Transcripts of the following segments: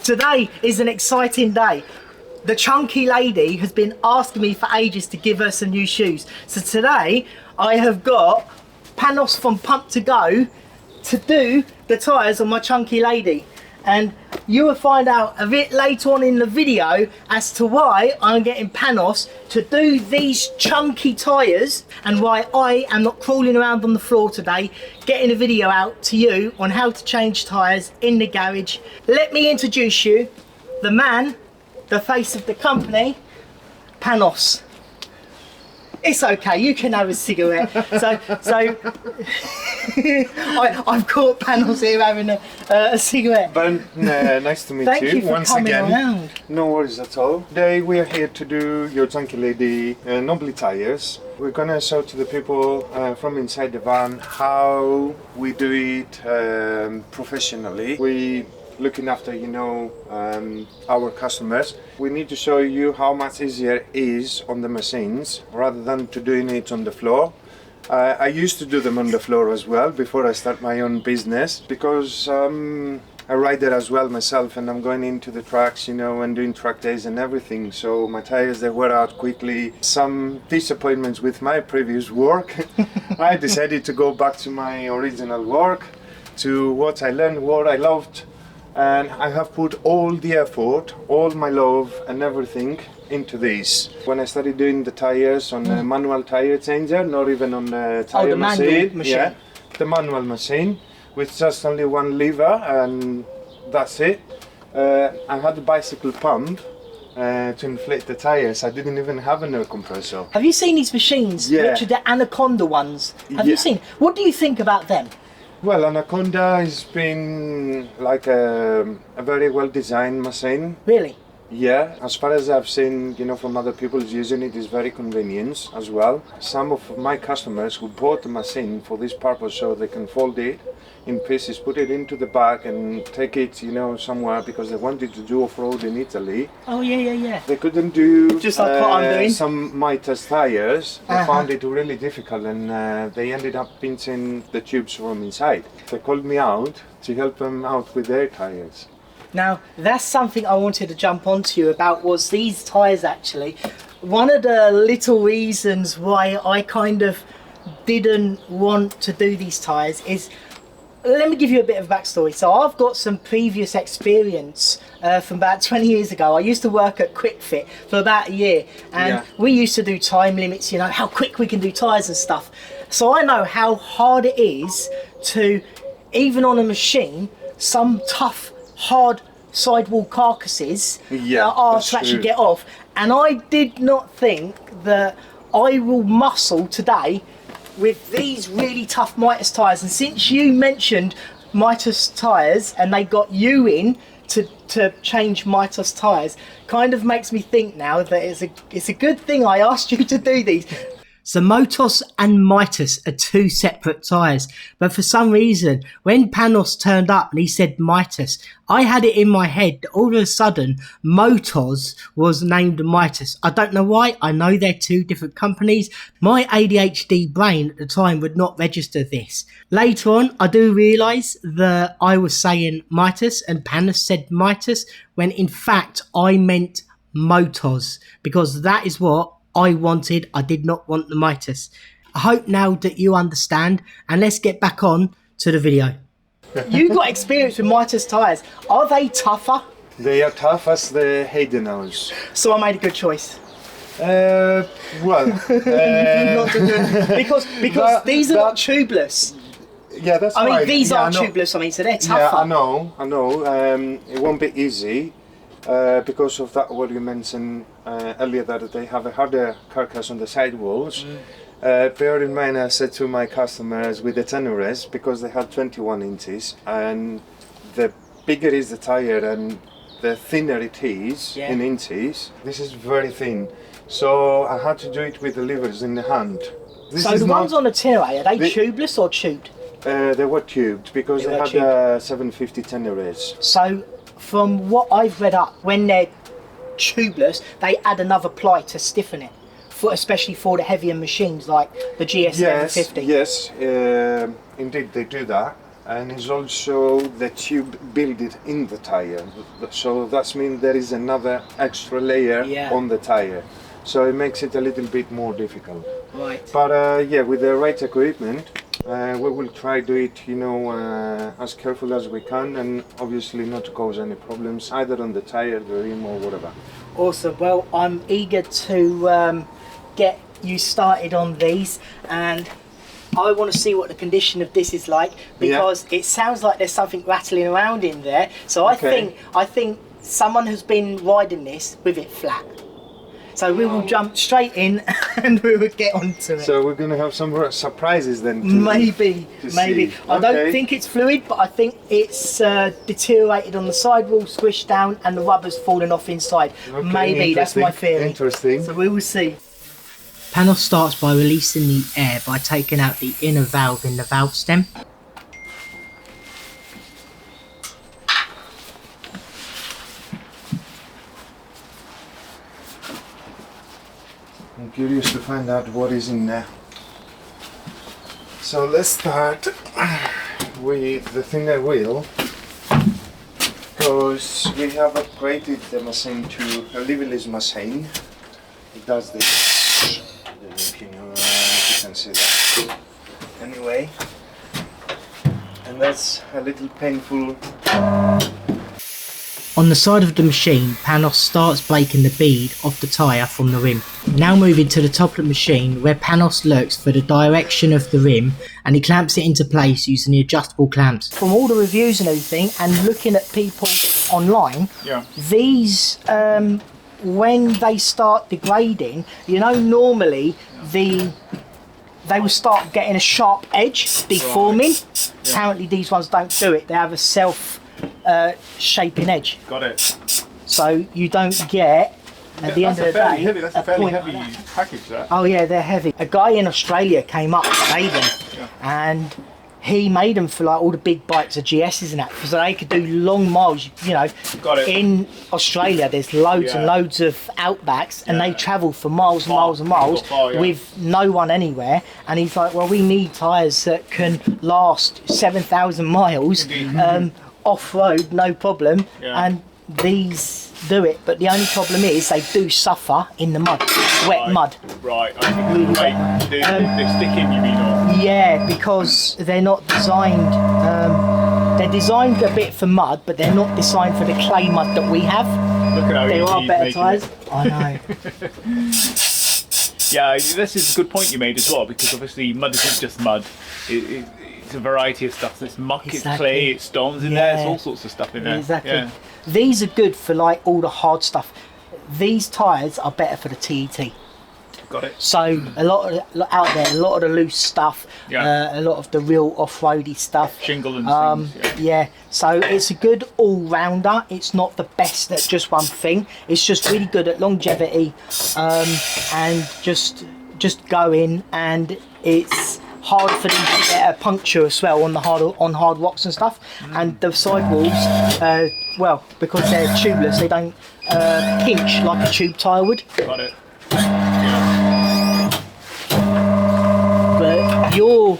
Today is an exciting day. The chunky lady has been asking me for ages to give her some new shoes. So today I have got Panos from PumpToGo to do the tyres on my chunky lady. And you will find out a bit later on in the video as to why I'm getting Panos to do these chunky tyres and why I am not crawling around on the floor today, getting a video out to you on how to change tyres in the garage. Let me introduce you, the man, the face of the company, Panos. It's okay, you can have a cigarette. So I've caught Panos here having a cigarette. Ben, nice to meet Thank you for once coming again. around. No worries at all. Today we are here to do your chunky lady Nobly tires. We're gonna show to the people from inside the van how we do it professionally. We looking after, you know, our customers. We need to show you how much easier it is on the machines rather than to doing it on the floor. I used to do them on the floor as well before I start my own business, because I'm a rider as well myself, and I'm going into the tracks, you know, and doing track days and everything, so my tires, they wear out quickly. Some disappointments with my previous work. I decided to go back to my original work, to what I learned, what I loved, and I have put all the effort, all my love and everything into this. When I started doing the tires on a manual tire changer, not even on the tire machine, yeah, the manual machine with just only one lever, and that's it. I had a bicycle pump to inflate the tires. I didn't even have an air compressor. Have you seen these machines? Yeah. Which are the Anaconda ones? Have you seen? What do you think about them? Well, Anaconda has been like a very well designed machine. Really? Yeah, as far as I've seen, you know, from other people using it, is very convenient as well. Some of my customers who bought the machine for this purpose, so they can fold it in pieces, put it into the bag and take it, you know, somewhere, because they wanted to do off-road in Italy. Oh yeah. They couldn't do just like what I'm doing. Some Motoz tires. They found it really difficult, and they ended up pinching the tubes from inside. They called me out to help them out with their tires. Now, that's something I wanted to jump onto you about, was these tyres actually. One of the little reasons why I kind of didn't want to do these tyres is, let me give you a bit of backstory. So I've got some previous experience from about 20 years ago. I used to work at Quick Fit for about a year, and we used to do time limits, you know, how quick we can do tyres and stuff. So I know how hard it is to, even on a machine, some tough, hard sidewall carcasses are to actually get off, and I did not think that I will muscle today with these really tough Motoz tyres. And since you mentioned Motoz tyres and they got you in to change Motoz tyres, kind of makes me think now that it's a good thing I asked you to do these. So Motoz and Motoz are two separate tyres, but for some reason, when Panos turned up and he said Motoz, I had it in my head that all of a sudden Motoz was named Motoz. I don't know why. I know they're two different companies. My ADHD brain at the time would not register this. Later on, I do realise that I was saying Motoz and Panos said Motoz, when in fact I meant Motoz, because that is what I wanted. I did not want the Motoz. I hope now that you understand, and let's get back on to the video. You got experience with Motoz tyres. Are they tougher? They are tough as the Haydenhouse. So I made a good choice. Well, Not so good. Because these are not tubeless. Yeah, that's I mean, right. these are tubeless. I mean, so they're tougher. Yeah, I know. It won't be easy because of that. What you mentioned earlier, that they have a harder carcass on the sidewalls. Bear in mind, I said to my customers with the Tyres, because they have 21 inches, and the bigger is the tire and the thinner it is in inches. This is very thin, so I had to do it with the levers in the hand. So the ones on the Tyre, are they tubeless or tubed? They were tubed because they had 750 Tyres. So from what I've read up, when they're tubeless, they add another ply to stiffen it, especially for the heavier machines like the GS 1150. Yes, indeed they do that. and it's also the tube built in the tire. So that means there is another extra layer on the tire. So it makes it a little bit more difficult. Right. But yeah, with the right equipment, we will try to do it, you know, as careful as we can, and obviously not to cause any problems either on the tire, the rim, or whatever. Awesome. Well, I'm eager to get you started on these, and I want to see what the condition of this is like, because it sounds like there's something rattling around in there. So I think someone has been riding this with it flat. So we will jump straight in and we will get onto it. So we're going to have some surprises then. Maybe. I don't think it's fluid, but I think it's deteriorated on the sidewall, squished down, and the rubber's fallen off inside. Okay, maybe, that's my theory. Interesting. So we will see. Panos starts by releasing the air by taking out the inner valve in the valve stem. I'm curious to find out what is in there. So let's start with the thinner wheel, because we have upgraded the machine to a leverless machine. It does this. I don't know if you can see that. Anyway, and that's a little painful. On the side of the machine, Panos starts breaking the bead off the tyre from the rim. Now moving to the top of the machine, where Panos looks for the direction of the rim, and he clamps it into place using the adjustable clamps. From all the reviews and everything, and looking at people online, these, when they start degrading, you know, normally they will start getting a sharp edge, deforming. Apparently these ones don't do it. They have a shaping edge. Got it. So you don't get, at the end of the day, that's a fairly heavy package, that. Oh yeah, they're heavy. A guy in Australia came up and made them, and he made them for like all the big bikes of GSs and that, so they could do long miles. You know, in Australia there's loads and loads of outbacks, and they travel for miles and miles and miles with no one anywhere. And he's like, well, we need tyres that can last 7,000 miles off-road, no problem, and these do it. But the only problem is they do suffer in the mud, wet mud. Right, I think they stick in, you mean? Or? Yeah, because they're not designed, they're designed a bit for mud, but they're not designed for the clay mud that we have. Look at how there are better tyres. I know. Yeah, this is a good point you made as well, because obviously mud isn't just mud. It's a variety of stuff. It's muck, it's clay, it's stones in there, there's all sorts of stuff in there. Exactly. These are good for like all the hard stuff. These tyres are better for the TET. Got it. So a lot out there, a lot of the loose stuff, a lot of the real off-roady stuff. Shingle and things. So it's a good all-rounder. It's not the best at just one thing. It's just really good at longevity, and just going, and it's hard for them to get a puncture as well on the hard rocks and stuff. And the sidewalls, well, because they're tubeless, they don't pinch like a tube tyre would. Got it. But your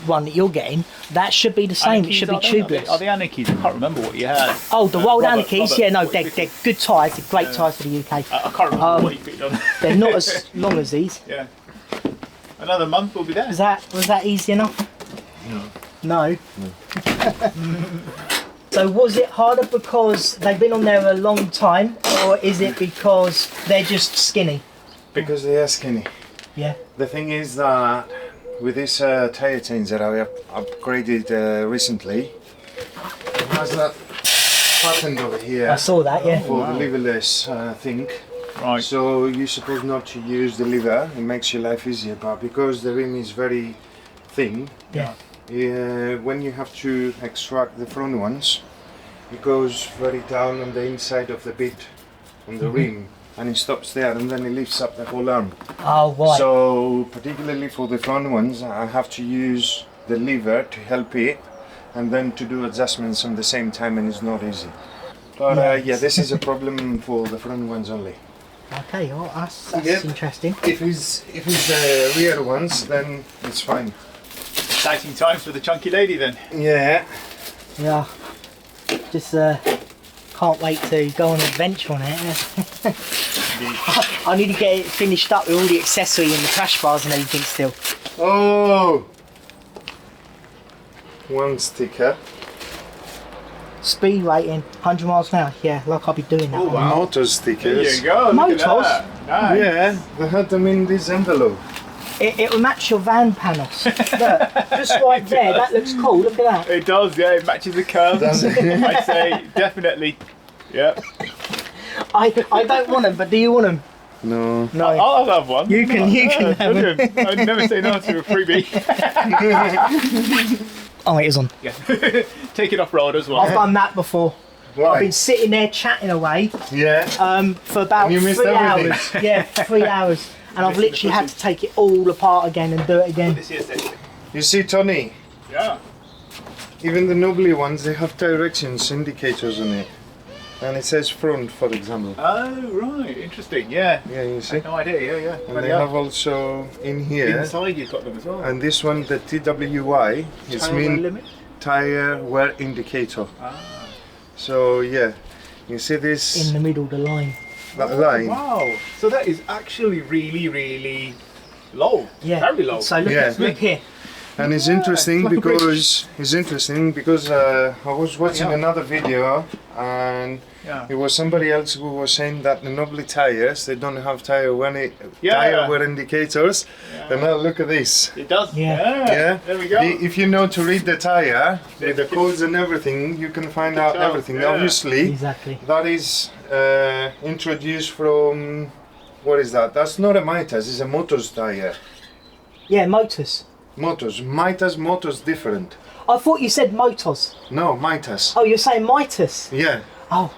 one that you're getting, that should be the same. It should be tubeless. Are they Anarchies? I can't remember what you had. Oh, the Wild Anarchies? Yeah, no, they're good tyres. They're great tyres for the UK. I can't remember what you picked on. They're not as long as these. Yeah. Another month we'll be there. Was that easy enough? No. So was it harder because they've been on there a long time, or is it because they're just skinny? Because they are skinny. Yeah. The thing is that with this tyre change that I upgraded recently, it has that button over here. I saw that, yeah. For the leverless thing. Right. So you're supposed not to use the lever. It makes your life easier, but because the rim is very thin, when you have to extract the front ones, it goes very down on the inside of the bit on the rim, and it stops there, and then it lifts up the whole arm. Oh, right. So particularly for the front ones, I have to use the lever to help it, and then to do adjustments on the same time, and it's not easy. But yeah, this is a problem for the front ones only. Okay, well, that's interesting. If it's the rear ones, then it's fine. Exciting times for the chunky lady then. Yeah. Yeah. Just can't wait to go on an adventure on it. I need to get it finished up with all the accessory and the crash bars and everything still. Oh! One sticker. Speed rating, 100 miles an hour. Yeah, like I'll be doing that. Oh, one. wow. Motor stickers. There you go. Look at Motoz? that. Nice. Yeah, they had them in this envelope. It will match your van Panos. Look, just right there, that looks cool. Look at that. It does, yeah, it matches the curve. Does it? I'd say definitely. Yeah. I don't want them, but do you want them? No. No. I'll have one. You can have them. Brilliant. I'd never say no to a freebie. Oh, it is on. Yeah. Take it off road as well. I've done that before. Why? I've been sitting there chatting away Yeah. for about And you missed 3 everything. hours. Yeah, 3 hours. And I've Missing the literally had bushes. to take it all apart again and do it again. This is it. You see, Tony, Yeah. even the Nobly ones, they have directions indicators on it. And it says front, for example. Oh, right. Interesting. Yeah. Yeah, you see? No idea. Yeah. And they have also in here, Inside you've got them as well. and this one, the TWI, is Tyre wear mean limit. tire wear indicator. Ah. So yeah, you see this In the middle of the line. that line? Wow. So that is actually really, really low. Yeah. Very low. So look, Yeah. look here. And it's Yeah, interesting it's like a because I was watching Yeah. another video and Yeah. it was somebody else who was saying that the Nobly tires, they don't have tire Yeah. wear indicators. Yeah. And now look at this. It does. Yeah. Yeah. There we go. If you know to read the tire with the Yeah. codes and everything, you can find out tell, everything. yeah. Obviously, Exactly. that is introduced from, what is that? That's not a Motoz, it's a Motoz tire. Yeah, Motoz. Motoz. Motoz different. I thought you said Motoz. No, Motoz. Oh, you're saying Mitas. Yeah. Oh.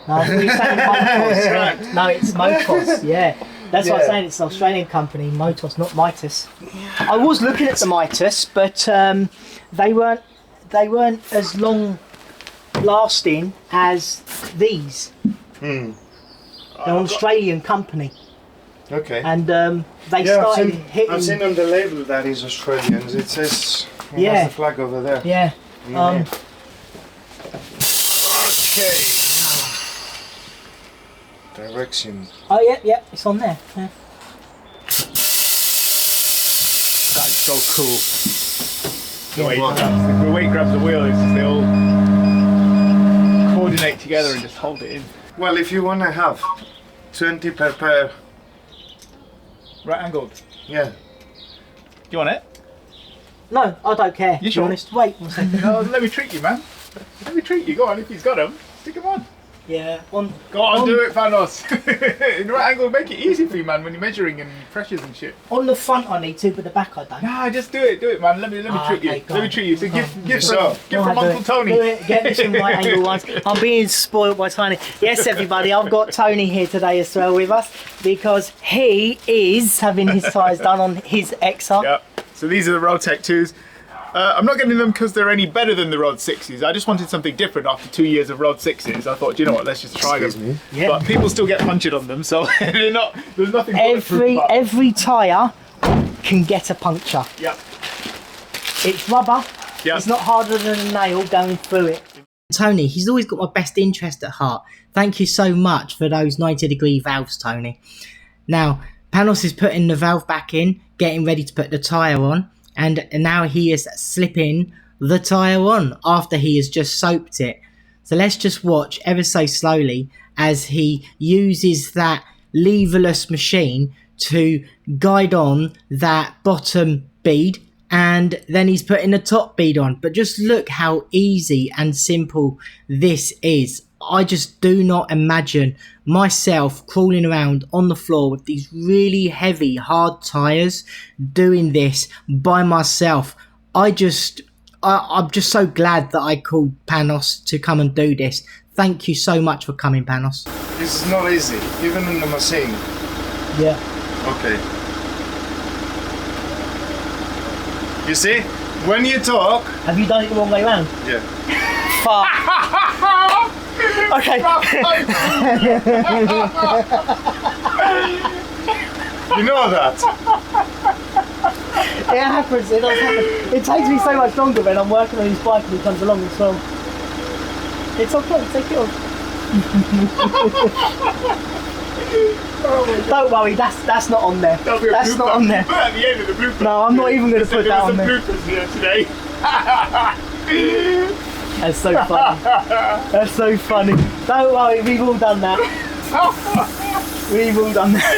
No, I thought you were saying Motoz. Right. No, it's Motoz. Yeah. That's what I'm Yeah. saying. It's an Australian company, Motoz, not Mitas. I was looking at the Mitas, but they weren't as long lasting as these. Hmm. They're an Australian company, Okay. and they Yeah, started hitting. I've seen on the label that is Australians. It says, Yeah. that's the flag over there. Yeah. Okay. Direction. Oh yeah, it's on there. Yeah. That's so cool. Yeah. The way it grabs the wheel is they all coordinate together and just hold it in. Well, if you want to have 20 per pair, Right angled. yeah. Do you want it? No, I don't care. You to be sure? honest. Wait 1 second. No, let me treat you, man. Let me treat you. Go on, if he's got them, stick them on. Yeah. On. Go on, do it, Panos. In right angle, make it easy for you, man, when you're measuring and pressures and shit. On the front I need to, but the back I don't. Nah, just do it, man. Let me treat you. Okay, go Let me on. treat you. So Go give on. from So, Uncle Tony. Do it. Get me some right angle ones. I'm being spoiled by Tony. Yes, everybody, I've got Tony here today as well with us because he is having his tyres done on his XR. Yep. So these are the Road Tech 2s. I'm not getting them because they're any better than the Road 6s. I just wanted something different after 2 years of Road 6s. I thought, you know what, let's just try Excuse them. me. Yeah. But people still get punctured on them, so they're not. There's nothing. bulletproof about- Every tyre can get a puncture. Yep. It's rubber. Yep. It's not harder than a nail going through it. Tony, he's always got my best interest at heart. Thank you so much for those 90-degree valves, Tony. Now, Panos is putting the valve back in, getting ready to put the tyre on, and now he is slipping the tyre on after he has just soaped it. So let's just watch ever so slowly as he uses that leverless machine to guide on that bottom bead, and then he's putting the top bead on. But just look how easy and simple this is. I just do not imagine myself crawling around on the floor with these really heavy, hard tyres doing this by myself. I'm just so glad that I called Panos to come and do this. Thank you so much for coming, Panos. This is not easy, even in the machine. Yeah. Okay. You see, when you talk, Have you done it the wrong way round? yeah. Fuck. Okay. You know that. It happens, it does happen. It takes me so much longer when I'm working on his bike and he comes along as well. It's okay, take it off. Don't worry, that's not on there. That's not on there. Put at the end of the blooper. No, I'm not even going to put that on there. Bloopers here today. That's so funny. That's so funny. Don't worry, we've all done that. We've all done that.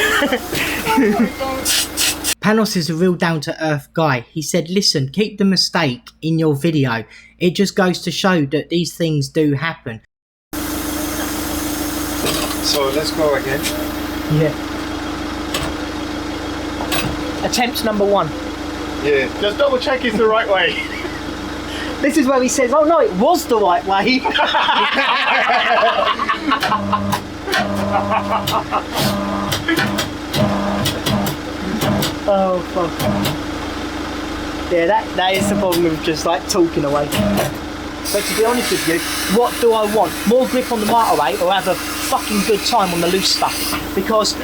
Panos is a real down-to-earth guy. He said, listen, keep the mistake in your video. It just goes to show that these things do happen. So let's go again. Yeah. Attempt number 1. Yeah. Just double check it's the right way. This is where he says, oh no, it was the right way. Oh fuck. Yeah, that is the problem with just like talking away. But to be honest with you, what do I want? More grip on the motorway or have a fucking good time on the loose stuff? Because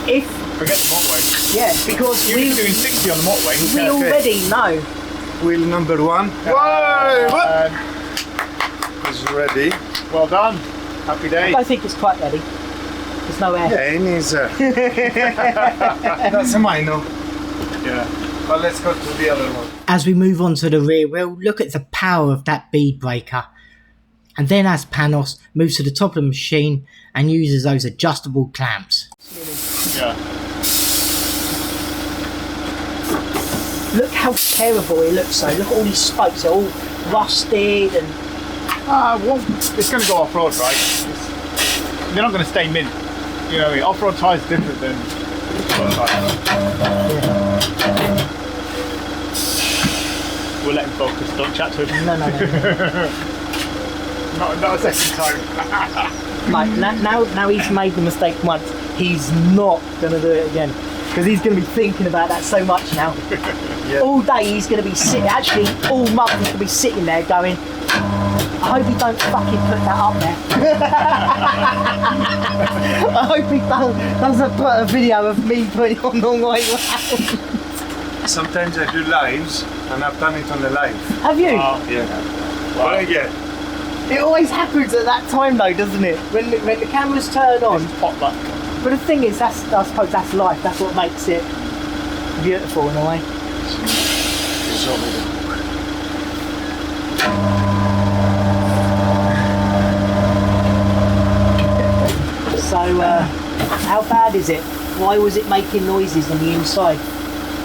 if... Forget the motorway. Yeah, because You're doing 60 on the motorway. we already know. Wheel number 1. Whoa! What? It's ready. Well done. Happy I day. don't think it's quite ready. There's no air. Yeah, it needs that's a minor. Yeah. But let's go to the other one. As we move on to the rear wheel, look at the power of that bead breaker. And then as Panos moves to the top of the machine and uses those adjustable clamps. Yeah. Look how terrible it looks though. Look at all these spokes, they're all rusted and... Well, it's going to go off-road, right? They're not going to stay mint. You know, off-road tyres are different than road tyres. We'll let him focus, don't chat to him. No. Not a second time. Mate, now he's made the mistake once, he's not going to do it again. Because he's going to be thinking about that so much now. Yeah. All day he's going to be sitting, actually all month he's going to be sitting there going, I hope he don't fucking put that up there. I hope he doesn't put a video of me putting it on the way round. Sometimes I do lives and I've done it on the live. Have you? Yeah. Wow. But yeah. It always happens at that time though, doesn't it? When the cameras turn on. Potluck. But the thing is, I suppose that's life. That's what makes it beautiful in a way. So, how bad is it? Why was it making noises on the inside?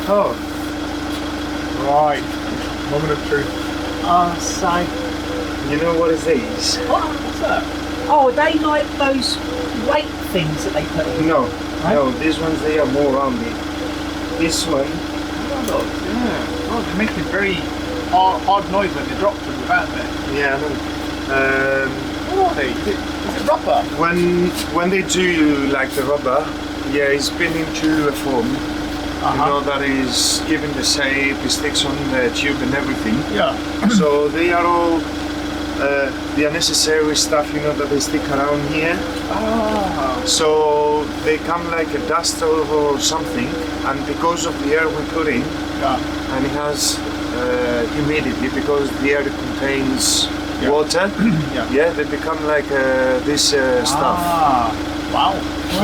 Oh. Right. Moment of truth. So... You know what is these? What's that? Oh, are they like those weight things that they put in? No. Right? No, these ones they are more rounded. This one. Yeah. Oh, they're making very hard noise when they drop from the van there. Yeah, I know. What are they? Is it rubber? When they do like the rubber, yeah, it's been into a form. You know, that is given the shape, it sticks on the tube and everything. Yeah. So they are all the unnecessary stuff, you know, that they stick around here. So they come like a dust or something, and because of the air we put in, and it has humidity because the air contains water. They become like this stuff. Wow.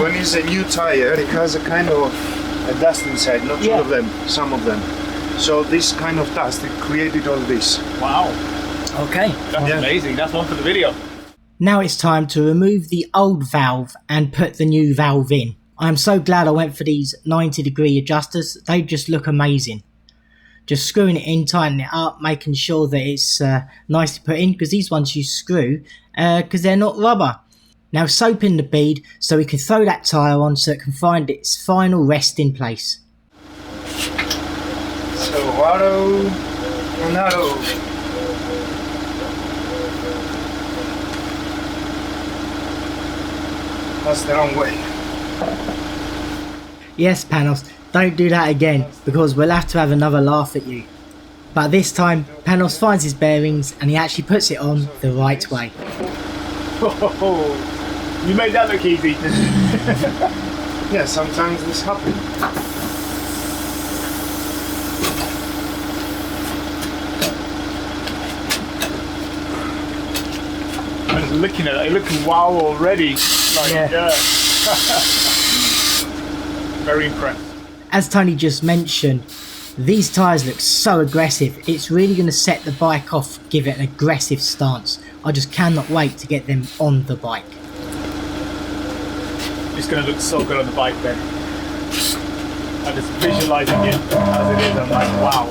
When it's a new tire, it has a kind of a dust inside, not all of them, some of them. So this kind of dust, it created all this. Wow. Okay. That's amazing. That's one for the video. Now it's time to remove the old valve and put the new valve in. I'm so glad I went for these 90-degree adjusters. They just look amazing. Just screwing it in, tightening it up, making sure that it's nice to put in, because these ones you screw because they're not rubber. Now soap in the bead so we can throw that tyre on so it can find its final resting place. So auto and auto. That's the wrong way. Yes, Panos, don't do that again, because we'll have to have another laugh at you. But this time, Panos finds his bearings and he actually puts it on the right way. You made that look easy. Yeah, sometimes this happens. just looking at it, they look wow already. Like, yeah. Very impressed. As Tony just mentioned, these tyres look so aggressive. It's really going to set the bike off, give it an aggressive stance. I just cannot wait to get them on the bike. It's going to look so good on the bike then. I'm just visualising it as it is. I'm like, wow.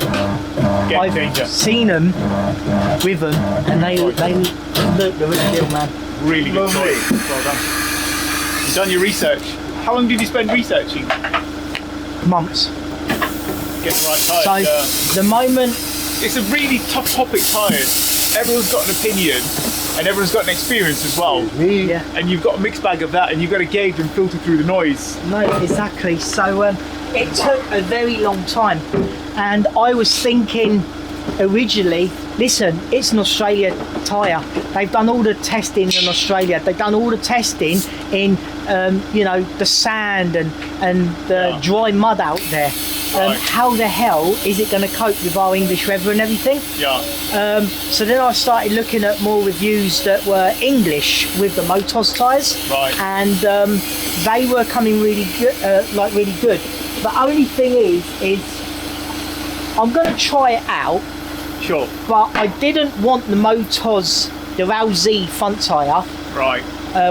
Game changer. I've seen them with them and they look the real deal, man. Really good choice. Well done. You've done your research. How long did you spend researching? Months. Get the right tyres. So the moment... It's a really tough topic, tyres. Everyone's got an opinion and everyone's got an experience as well. Yeah. And you've got a mixed bag of that and you've got to gauge and filter through the noise. No, exactly. So it took a very long time. And I was thinking originally, listen, it's an Australia tyre. They've done all the testing in Australia. They've done all the testing in, you know, the sand and the dry mud out there. How the hell is it going to cope with our English weather and everything? Yeah. So then I started looking at more reviews that were English with the Motoz tyres. Right. And they were coming really good, like really good. The only thing is I'm going to try it out. Sure. But I didn't want the Motoz, the Rallz front tyre. Right.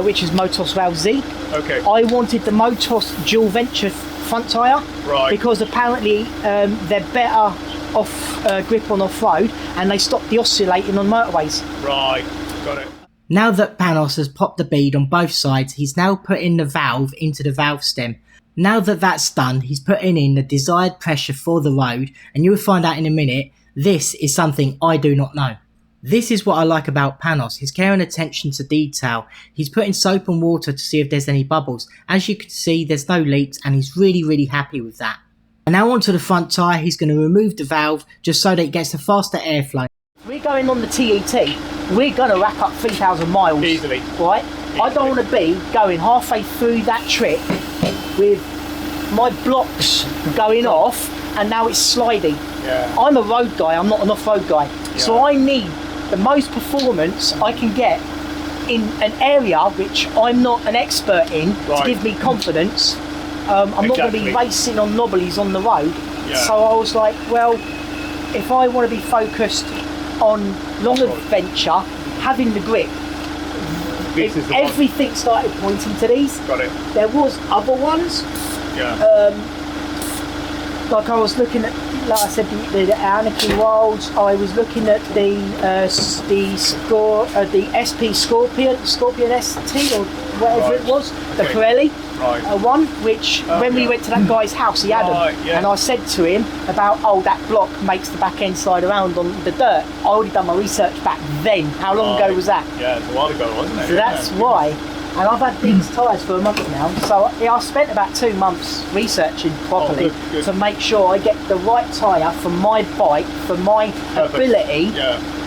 Which is Motoz Rallz. Okay. I wanted the Motoz dual venture front tyre. Right. Because apparently they're better off grip on off-road and they stop the oscillating on motorways. Right. Got it. Now that Panos has popped the bead on both sides, he's now putting the valve into the valve stem. Now that that's done, he's putting in the desired pressure for the road, and you'll find out in a minute, this is something I do not know. This is what I like about Panos, his care and attention to detail. He's putting soap and water to see if there's any bubbles. As you can see, there's no leaks, and he's really happy with that. And now onto the front tyre, he's going to remove the valve just so that it gets the faster airflow. We're going on the TET, we're going to rack up 3,000 miles. Easily. Right? Easily. I don't want to be going halfway through that trip with my blocks going off and now it's sliding. Yeah. I'm a road guy, I'm not an off-road guy. Yeah. So I need the most performance I can get in an area which I'm not an expert in to give me confidence. I'm not going to be racing on knobblies on the road. Yeah. So I was like, well, if I want to be focused on long adventure, having the grip, everything started pointing to these. Got it. There was other ones. Yeah. Like I was looking at, like I said, the Anarchy Rallz. I was looking at the SP Scorpion ST or whatever it was, the Pirelli one, which when we went to that guy's house, he had them, and I said to him about, oh, that block makes the back end slide around on the dirt. I already done my research back then. How long ago was that? Yeah, it's a while ago, wasn't it? So that's why. And I've had these tyres for a month now, so I spent about 2 months researching properly to make sure I get the right tyre for my bike, for my ability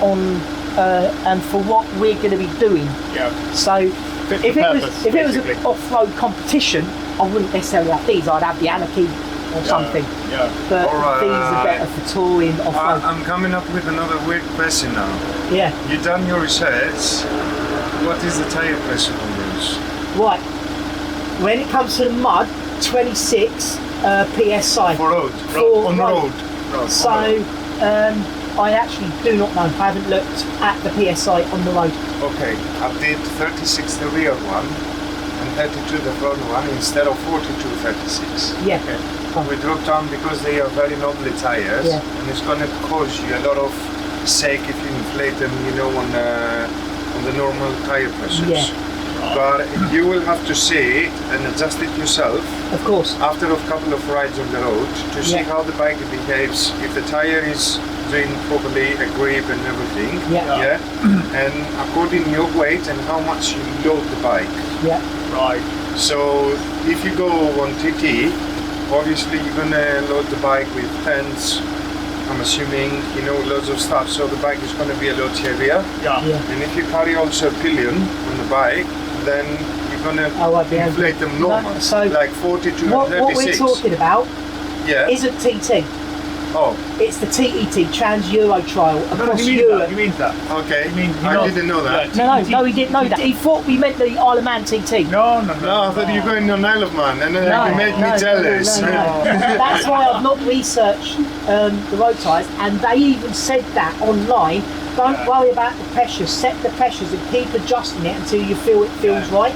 on and for what we're going to be doing. Yeah. So if it was an off-road competition, I wouldn't necessarily have these. I'd have the Anarchy or something. Yeah. But these are better for touring off-road. I'm coming up with another weird question now. Yeah. You've done your research. What is the tyre pressure on those? Right. When it comes to the mud, 26 psi. For road. On road. So I actually do not know. I haven't looked at the PSI on the road. Okay, I did 36 the rear one and 32 the front one instead of 42 36. Yeah. Okay. We dropped down because they are very noble tyres, and it's going to cause you a lot of sake if you inflate them, you know, on the normal tyre pressures. Yeah. But you will have to see it and adjust it yourself. Of course. After a couple of rides on the road to see how the bike behaves, if the tyre is doing properly, a grip and everything. Yeah. And according to your weight and how much you load the bike. Yeah. Right. So if you go on TT, obviously you're gonna load the bike with tents. I'm assuming, you know, loads of stuff, so the bike is going to be a lot heavier. Yeah. And if you carry also a pillion on the bike, then you're going to inflate them normal, so like 42 and 36. What we're talking about isn't TT. Oh, It's the TET, Trans-Euro Trial, No, across he means Europe. that. He means that. okay. He means, I didn't know that. No, he didn't know that. He thought we meant the Isle of Man TT. No. No, I thought you were going on Isle of Man, and you made me jealous. No. That's why I've not researched the road tyres, and they even said that online. Don't worry about the pressures, set the pressures and keep adjusting it until you feel it feels right.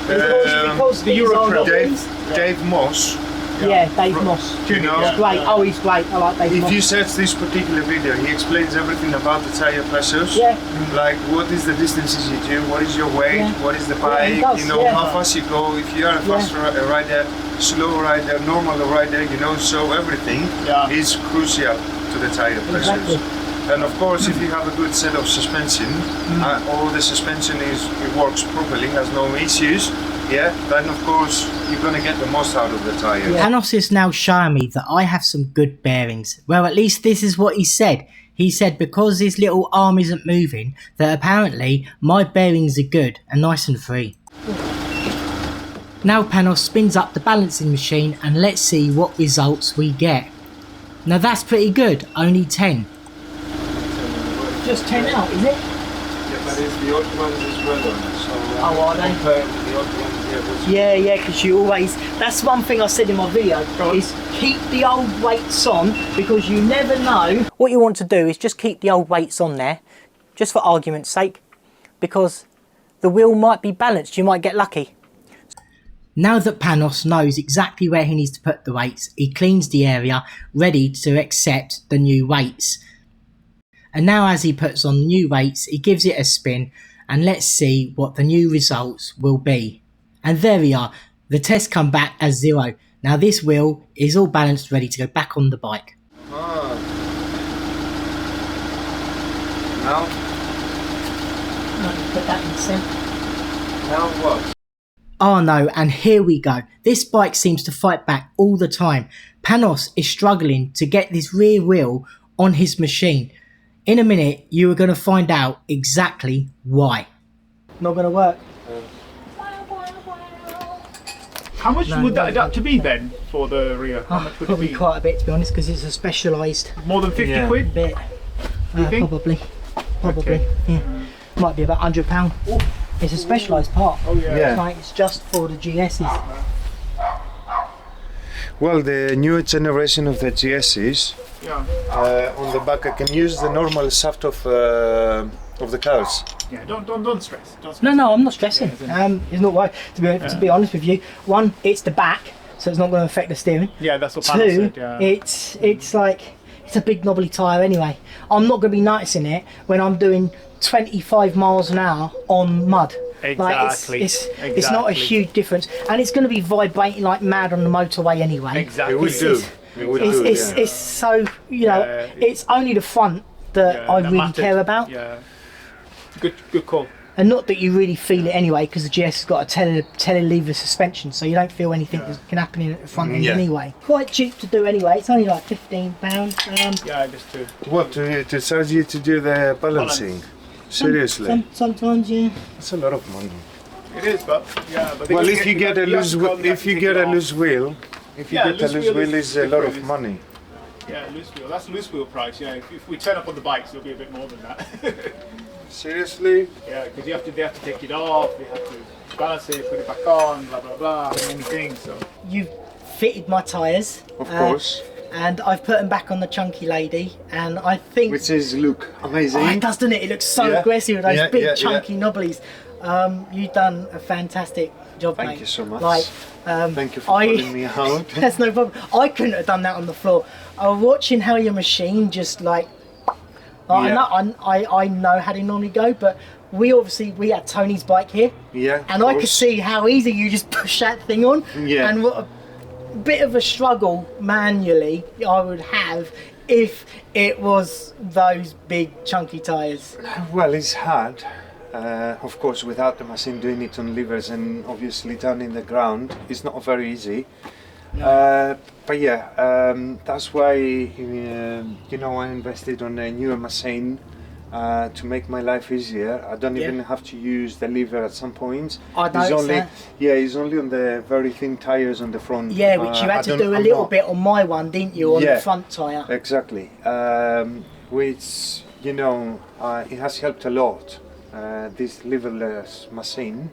Because the these Euro are Trail. not Dave Moss. Yeah, Dave Moss. You know, He's great. Oh, he's great. I like Dave if Moss. you search this particular video, he explains everything about the tire pressures. Yeah. Like what is the distances you do, what is your weight, Yeah. what is the Yeah, bike, he does, you know, yeah. how fast you go, if you are a fast rider, slow rider, normal rider, you know, so everything is crucial to the tire pressures. Exactly. And of course, if you have a good set of suspension, all the suspension it works properly, has no issues, then of course you're going to get the most out of the tire. Panos is now showing me that I have some good bearings. Well, at least this is what he said. He said because his little arm isn't moving, that apparently my bearings are good and nice and free. Now Panos spins up the balancing machine and let's see what results we get. Now that's pretty good, only 10. Just 10 out, is it? Yeah, but it's the old ones as well on it, so Oh, are they? compared with the old ones, Yeah, because you always, that's one thing I said in my video, is keep the old weights on, because you never know. What you want to do is just keep the old weights on there, just for argument's sake, because the wheel might be balanced, you might get lucky. Now that Panos knows exactly where he needs to put the weights, he cleans the area, ready to accept the new weights. And now as he puts on the new weights, he gives it a spin, and let's see what the new results will be. And there we are, the test come back as 0. Now this wheel is all balanced, ready to go back on the bike. Now? Put that in sync. Now what? Oh no, and here we go. This bike seems to fight back all the time. Panos is struggling to get this rear wheel on his machine. In a minute, you are going to find out exactly why. Not going to work. How much would that adapter be then for the rear? How much would it Probably be? quite a bit, to be honest, because it's a specialised More than 50 quid? bit. You think? Probably. Okay. Yeah. Might be about £100. It's a specialised part. Oh yeah. It's just for the GSs. Well, the new generation of the GSs, on the back I can use the normal shaft of the cars. Yeah, don't stress. Don't stress. No, I'm not stressing. It's not right. To be honest with you, one, it's the back, so it's not going to affect the steering. Yeah, that's what Panos Two, said. Yeah. it's like it's a big knobbly tyre anyway. I'm not going to be noticing it when I'm doing 25 miles an hour on mud. Exactly. Like it's not a huge difference, and it's going to be vibrating like mad on the motorway anyway. Exactly. It would do. It's so, you know, it's only the front that I really mattered. care about. Yeah. Good call. And not that you really feel it anyway, because the GS has got a telelever suspension, so you don't feel anything that can happen in at the front end anyway. Quite cheap to do anyway. It's only like £15. Yeah, just to. What, to charge you to do the balancing? Seriously? Sometimes, yeah. That's a lot of money. It is, but yeah. But Well, if you get a loose wheel, it's a lot of money. Yeah, loose wheel. That's loose wheel price. Yeah, if we turn up on the bikes, it'll be a bit more than that. Seriously? Yeah, because they have to take it off. They have to balance it, put it back on, blah blah blah, many things. So You've fitted my tyres. Of course. And I've put them back on the chunky lady, and I think... Which is look amazing. Oh, it does, doesn't it? It looks so aggressive with those big chunky knobblies. You've done a fantastic job, mate. Thank you so much. Like, thank you for calling me out. That's no problem. I couldn't have done that on the floor. I was watching how your machine just like I know how they normally go, but we had Tony's bike here. Yeah. And I could see how easy you just push that thing on. Yeah. And what a bit of a struggle manually I would have if it was those big chunky tyres. Well, it's hard. Of course, without the machine doing it on levers and obviously down in the ground, it's not very easy. No. But yeah, that's why I invested on a newer machine to make my life easier. I don't even have to use the lever at some points. I noticed that. Yeah, it's only on the very thin tyres on the front. Yeah, which you had to do a little bit on my one, didn't you, on the front tyre? Exactly. Which, you know, it has helped a lot, this leverless machine.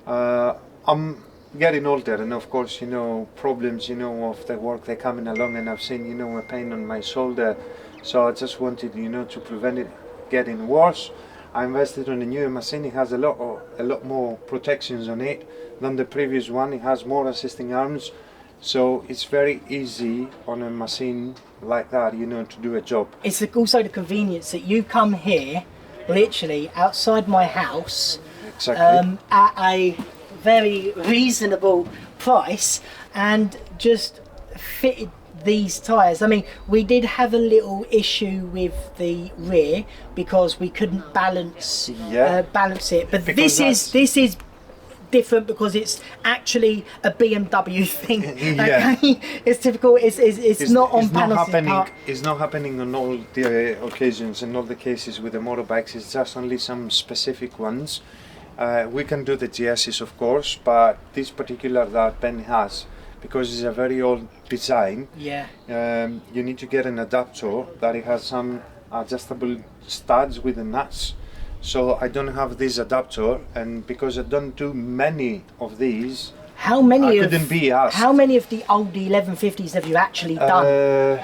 I'm getting older, and of course, you know, problems, you know, of the work, they're coming along, and I've seen, you know, a pain on my shoulder. So I just wanted, you know, to prevent it getting worse. I invested on a new machine. It has a lot more protections on it than the previous one. It has more assisting arms, so it's very easy on a machine like that, you know, to do a job. It's also the convenience that you come here, literally outside my house, Exactly. at a very reasonable price, and just fitted these tyres. I mean, we did have a little issue with the rear because we couldn't balance it, but this is different because it's actually a BMW thing. Okay? It's difficult. It's not on Panos' part. It's not happening on all the occasions and all the cases with the motorbikes. It's just only some specific ones. We can do the GSs, of course, but this particular that Ben has, because it's a very old design, you need to get an adapter that it has some adjustable studs with the nuts. So I don't have this adapter, and because I don't do many of these, how many I couldn't be asked. How many of the old 1150s have you actually done?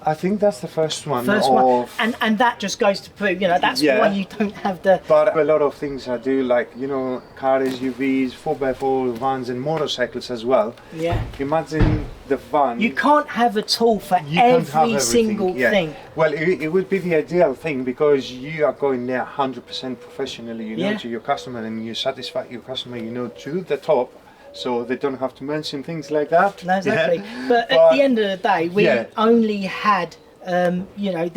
I think that's the first one. And that just goes to prove, you know, that's why you don't have the... But a lot of things I do, like, you know, cars, SUVs, 4x4 vans and motorcycles as well. Yeah. Imagine the van. You can't have a tool for every single thing. Well, it would be the ideal thing, because you are going there 100% professionally, you know, to your customer, and you satisfy your customer, you know, to the top. So they don't have to mention things like that. No, exactly. But at the end of the day, we only had, you know,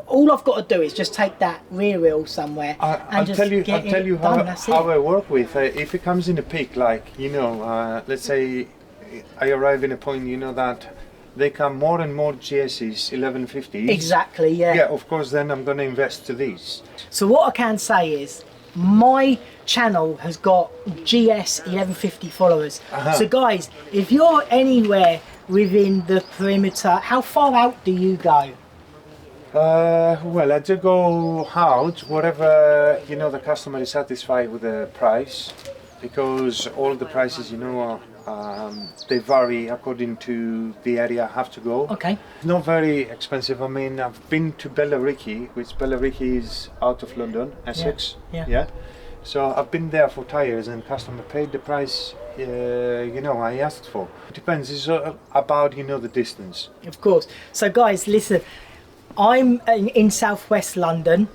all I've got to do is just take that rear wheel somewhere I'll tell you how I work with. If it comes in a peak, like, you know, let's say I arrive in a point, you know, that they come more and more GS's 1150s. Exactly, yeah. Yeah, of course, then I'm going to invest to these. So what I can say is, my channel has got GS 1150 followers. So guys, if you're anywhere within the perimeter, how far out do you go? Well, I do go out whatever, you know, the customer is satisfied with the price, because all the prices, you know, they vary according to the area I have to go. Okay. Not very expensive. I mean, I've been to Bellariki, which Bellariki is out of London, Essex. Yeah. So I've been there for tyres, and customer paid the price, you know, I asked for. It depends. It's about, you know, the distance. Of course. So guys, listen, I'm in southwest London.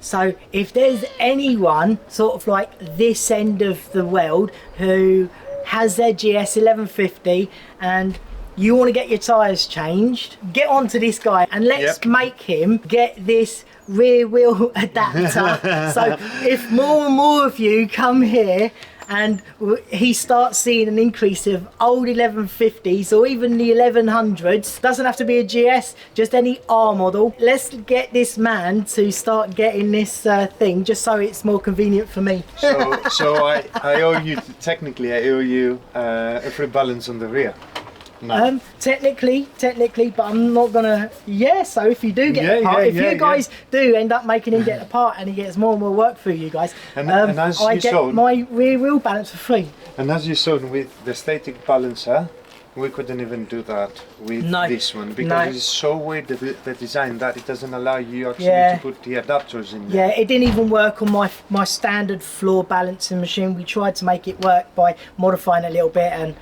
So if there's anyone sort of like this end of the world who has their GS 1150 and you want to get your tyres changed, get onto this guy and let's make him get this rear wheel adapter. So if more and more of you come here and he starts seeing an increase of old 1150s or even the 1100s, doesn't have to be a GS, just any R model, let's get this man to start getting this thing, just so it's more convenient for me. So I owe you, technically I owe you a free balance on the rear. No. Technically, but I'm not gonna. So if you do get the part, if you guys do end up making him get the part, and he gets more and more work for you guys, and as I you get saw, my rear wheel balance for free. And as you saw with the static balancer, we couldn't even do that with this one, because it's so weird, the design, that it doesn't allow you actually to put the adapters in there. Yeah, it didn't even work on my standard floor balancing machine. We tried to make it work by modifying it a little bit, and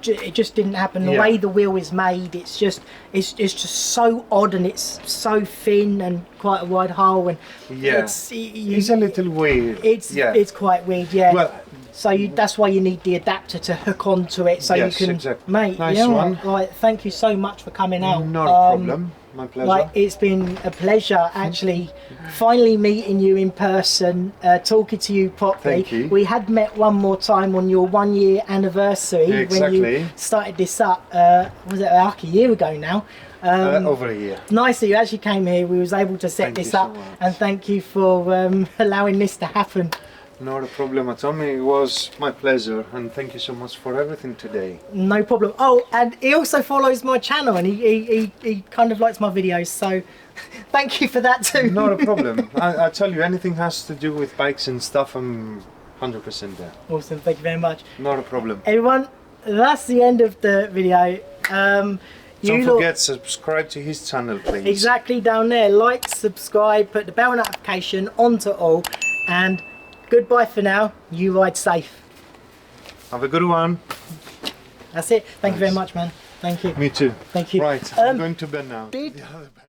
it just didn't happen. The way the wheel is made, it's just so odd, and it's so thin and quite a wide hole, and it's a little weird. It's quite weird. Yeah. Well, so that's why you need the adapter to hook onto it, so you can mate. Nice one. Like, thank you so much for coming out. Not a problem. My pleasure. Like, it's been a pleasure actually finally meeting you in person, talking to you properly. Thank you. We had met one more time on your 1 year anniversary when you started this up. Was it like a year ago now? Over a year. Nice that you actually came here. We was able to set Thank this you so up, much. and thank you for allowing this to happen. Not a problem at all. It was my pleasure, and thank you so much for everything today. No problem. Oh, and he also follows my channel, and he kind of likes my videos, so thank you for that too. Not a problem. I tell you, anything has to do with bikes and stuff, I'm 100% there. Awesome, thank you very much. Not a problem. Everyone, that's the end of the video. Don't forget, subscribe to his channel, please. Exactly, down there. Like, subscribe, put the bell notification onto all, and goodbye for now. You ride safe. Have a good one. That's it. Thank you very Nice. much, man. Thank you. Me too. Thank you. Right, I'm going to bed now. Did